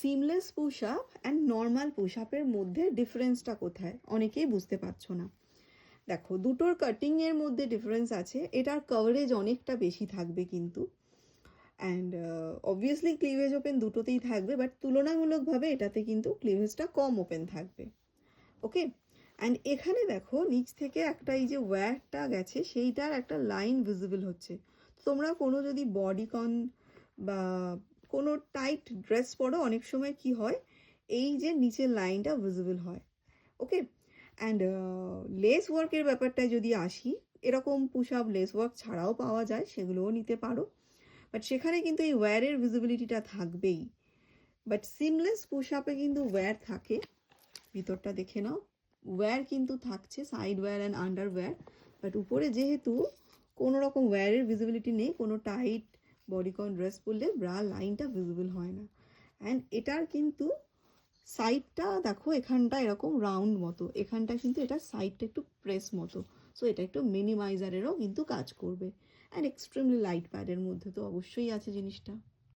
Seamless push up and normal push আপের মধ্যে ডিফারেন্সটা কোথায় অনেকেই বুঝতে পারছো না। দেখো দুটোর কাটিংয়ের মধ্যে ডিফারেন্স আছে, এটার কভারেজ অনেকটা বেশি থাকবে কিন্তু, অ্যান্ড অবভিয়াসলি ক্লিভেজ ওপেন দুটোতেই থাকবে, বাট তুলনামূলকভাবে এটাতে কিন্তু ক্লিভেজটা কম ওপেন থাকবে। ওকে, অ্যান্ড এখানে দেখো নিচ থেকে একটা এই যে ওয়্যারটা গেছে সেইটার একটা লাইন ভিজিবল হচ্ছে। তোমরা কোনো যদি বডিকন বা কোনো টাইট ড্রেস পরো অনেক সময় কি হয়, এই যে নিচের লাইনটা ভিজিবল হয়। ওকে, অ্যান্ড লেস ওয়ার্কের ব্যাপারটায় যদি আসি, এরকম পুশ আপ লেস ওয়ার্ক ছাড়াও পাওয়া যায়, সেগুলোও নিতে পারো, বাট সেখানে কিন্তু এই ওয়্যারের ভিজিবিলিটিটা থাকবেই। বাট সিমলেস পুশ আপে কিন্তু ওয়্যার থাকে, ভিতরটা দেখে নাও, ওয়্যার কিন্তু থাকছে, side wire and under wire, but উপরে যেহেতু কোনো রকম ওয়্যারের ভিজিবিলিটি নেই, কোনো টাইট বডিকন ড্রেস পরলে ব্রা লাইনটা ভিজিবল হয় না। অ্যান্ড এটার কিন্তু সাইডটা দেখো, এখানটা এরকম রাউন্ড মতো, এখানটা কিন্তু এটার সাইডটা একটু প্রেস মতো, সো এটা একটু মিনিমাইজারেরও কিন্তু কাজ করবে। অ্যান্ড এক্সট্রিমলি লাইট প্যাডের মধ্যে তো অবশ্যই আছে জিনিসটা।